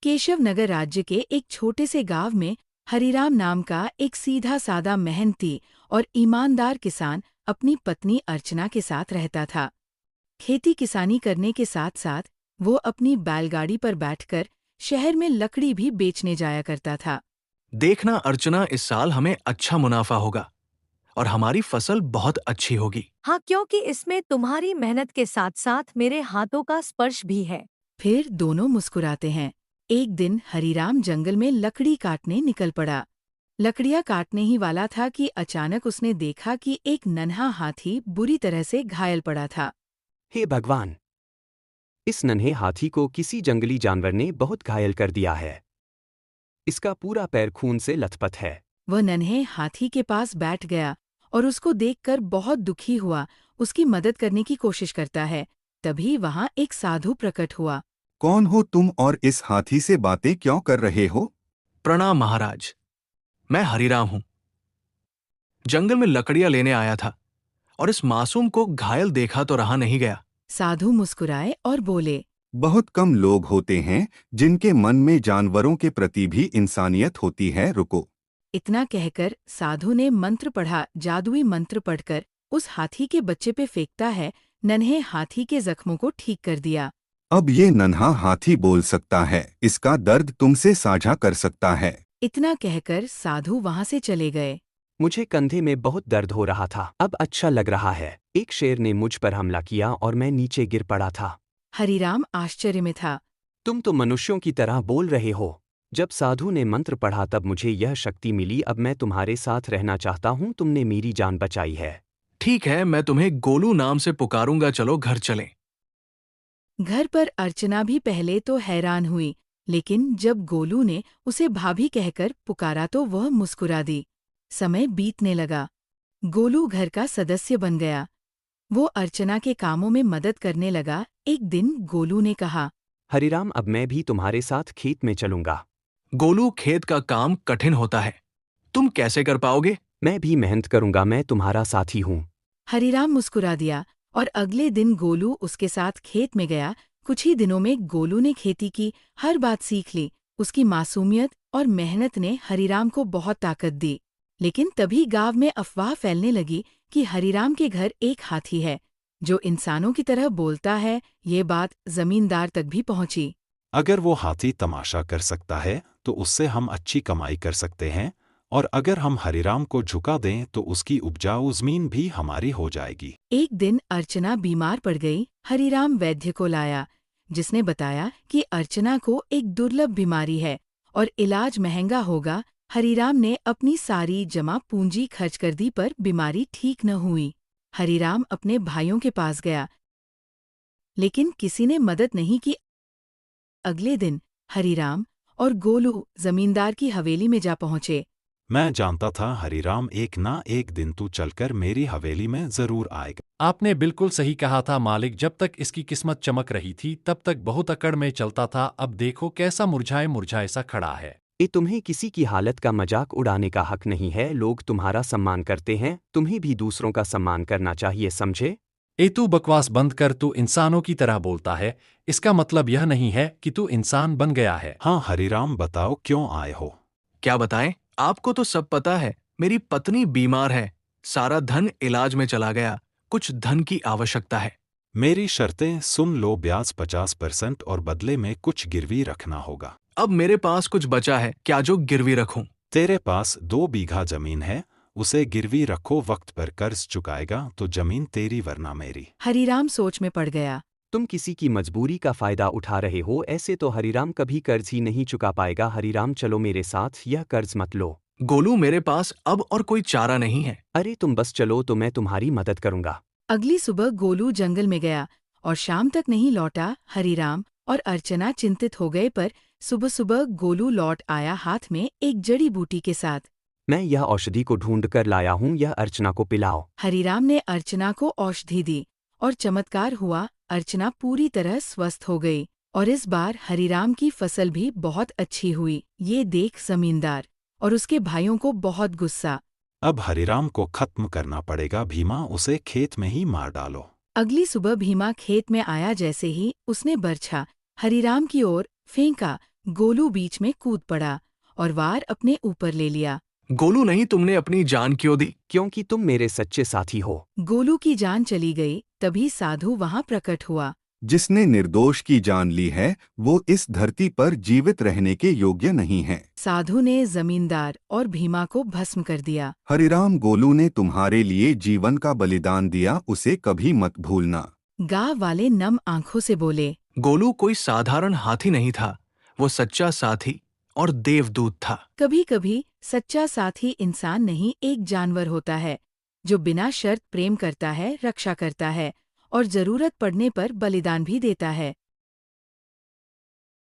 केशव नगर राज्य के एक छोटे से गांव में हरिराम नाम का एक सीधा सादा मेहनती और ईमानदार किसान अपनी पत्नी अर्चना के साथ रहता था। खेती किसानी करने के साथ साथ वो अपनी बैलगाड़ी पर बैठकर शहर में लकड़ी भी बेचने जाया करता था। देखना अर्चना, इस साल हमें अच्छा मुनाफा होगा और हमारी फसल बहुत अच्छी होगी। हाँ, क्योंकि इसमें तुम्हारी मेहनत के साथ साथ मेरे हाथों का स्पर्श भी है। फिर दोनों मुस्कुराते हैं। एक दिन हरिराम जंगल में लकड़ी काटने निकल पड़ा। लकड़ियां काटने ही वाला था कि अचानक उसने देखा कि एक नन्हा हाथी बुरी तरह से घायल पड़ा था। हे भगवान! इस नन्हे हाथी को किसी जंगली जानवर ने बहुत घायल कर दिया है। इसका पूरा पैर खून से लथपथ है। वह नन्हे हाथी के पास बैठ गया और उसको देखकर बहुत दुखी हुआ। उसकी मदद करने की कोशिश करता है। तभी वहां एक साधु प्रकट हुआ। कौन हो तुम और इस हाथी से बातें क्यों कर रहे हो? प्रणाम महाराज, मैं हरिराम हूँ। जंगल में लकड़ियां लेने आया था और इस मासूम को घायल देखा तो रहा नहीं गया। साधु मुस्कुराए और बोले, बहुत कम लोग होते हैं जिनके मन में जानवरों के प्रति भी इंसानियत होती है। रुको। इतना कहकर साधु ने मंत्र पढ़ा। जादुई मंत्र पढ़कर उस हाथी के बच्चे पे फेंकता है। नन्हे हाथी के जख्मों को ठीक कर दिया। अब ये नन्हा हाथी बोल सकता है, इसका दर्द तुमसे साझा कर सकता है। इतना कहकर साधु वहां से चले गए। मुझे कंधे में बहुत दर्द हो रहा था, अब अच्छा लग रहा है। एक शेर ने मुझ पर हमला किया और मैं नीचे गिर पड़ा था। हरिराम आश्चर्य में था। तुम तो मनुष्यों की तरह बोल रहे हो। जब साधु ने मंत्र पढ़ा तब मुझे यह शक्ति मिली। अब मैं तुम्हारे साथ रहना चाहता हूँ। तुमने मेरी जान बचाई है। ठीक है, मैं तुम्हें गोलू नाम से पुकारूंगा। चलो घर चलें। घर पर अर्चना भी पहले तो हैरान हुई, लेकिन जब गोलू ने उसे भाभी कहकर पुकारा तो वह मुस्कुरा दी। समय बीतने लगा। गोलू घर का सदस्य बन गया। वो अर्चना के कामों में मदद करने लगा। एक दिन गोलू ने कहा, हरिराम, अब मैं भी तुम्हारे साथ खेत में चलूंगा। गोलू, खेत का काम कठिन होता है, तुम कैसे कर पाओगे? मैं भी मेहनत करूंगा, मैं तुम्हारा साथी हूँ। हरिराम मुस्कुरा दिया और अगले दिन गोलू उसके साथ खेत में गया। कुछ ही दिनों में गोलू ने खेती की हर बात सीख ली। उसकी मासूमियत और मेहनत ने हरिराम को बहुत ताकत दी। लेकिन तभी गांव में अफवाह फैलने लगी कि हरिराम के घर एक हाथी है जो इंसानों की तरह बोलता है। ये बात जमींदार तक भी पहुंची। अगर वो हाथी तमाशा कर सकता है तो उससे हम अच्छी कमाई कर सकते हैं, और अगर हम हरिराम को झुका दें तो उसकी उपजाऊ जमीन भी हमारी हो जाएगी। एक दिन अर्चना बीमार पड़ गई। हरिराम वैद्य को लाया, जिसने बताया कि अर्चना को एक दुर्लभ बीमारी है और इलाज महंगा होगा। हरिराम ने अपनी सारी जमा पूंजी खर्च कर दी, पर बीमारी ठीक न हुई। हरिराम अपने भाइयों के पास गया, लेकिन किसी ने मदद नहीं की। अगले दिन हरिराम और गोलू जमींदार की हवेली में जा पहुंचे। मैं जानता था हरिराम, एक ना एक दिन तू चलकर मेरी हवेली में जरूर आएगा। आपने बिल्कुल सही कहा था मालिक। जब तक इसकी किस्मत चमक रही थी तब तक बहुत अकड़ में चलता था। अब देखो कैसा मुरझाए मुरझाए सा खड़ा है। तुम्हें किसी की हालत का मजाक उड़ाने का हक नहीं है। लोग तुम्हारा सम्मान करते हैं, तुम्हें भी दूसरों का सम्मान करना चाहिए, समझे? तू बकवास बंद कर। तू इंसानों की तरह बोलता है, इसका मतलब यह नहीं है कि तू इंसान बन गया है। हाँ हरिराम, बताओ क्यों आए हो? क्या बताएं? आपको तो सब पता है। मेरी पत्नी बीमार है, सारा धन इलाज में चला गया। कुछ धन की आवश्यकता है। मेरी शर्तें सुन लो। ब्याज 50% और बदले में कुछ गिरवी रखना होगा। अब मेरे पास कुछ बचा है क्या जो गिरवी रखूं? तेरे पास 2 बीघा जमीन है, उसे गिरवी रखो। वक्त पर कर्ज चुकाएगा तो जमीन तेरी वरना मेरी। हरिराम सोच में पड़ गया। तुम किसी की मजबूरी का फायदा उठा रहे हो। ऐसे तो हरिराम कभी कर्ज ही नहीं चुका पाएगा। हरिराम, चलो मेरे साथ, यह कर्ज मत लो। गोलू, मेरे पास अब और कोई चारा नहीं है। अरे तुम बस चलो तो मैं तुम्हारी मदद करूंगा। अगली सुबह गोलू जंगल में गया और शाम तक नहीं लौटा। हरिराम और अर्चना चिंतित हो गए, पर सुबह सुबह गोलू लौट आया हाथ में एक जड़ी बूटी के साथ। मैं यह औषधि को ढूंढ कर लाया हूँ, यह अर्चना को पिलाओ। हरिराम ने अर्चना को औषधि दी और चमत्कार हुआ। अर्चना पूरी तरह स्वस्थ हो गई और इस बार हरिराम की फसल भी बहुत अच्छी हुई। ये देख जमींदार और उसके भाइयों को बहुत गुस्सा। अब हरिराम को खत्म करना पड़ेगा। भीमा, उसे खेत में ही मार डालो। अगली सुबह भीमा खेत में आया। जैसे ही उसने बरछा हरिराम की ओर फेंका गोलू बीच में कूद पड़ा और वार अपने ऊपर ले लिया। गोलू नहीं, तुमने अपनी जान क्यों दी? क्योंकि तुम मेरे सच्चे साथी हो। गोलू की जान चली गई, तभी साधु वहां प्रकट हुआ। जिसने निर्दोष की जान ली है वो इस धरती पर जीवित रहने के योग्य नहीं है। साधु ने जमींदार और भीमा को भस्म कर दिया। हरिराम, गोलू ने तुम्हारे लिए जीवन का बलिदान दिया, उसे कभी मत भूलना। गांव वाले नम आंखों से बोले। गोलू कोई साधारण हाथी नहीं था, वो सच्चा साथी और देवदूत था। कभी कभी सच्चा साथी इंसान नहीं, एक जानवर होता है जो बिना शर्त प्रेम करता है, रक्षा करता है और जरूरत पड़ने पर बलिदान भी देता है।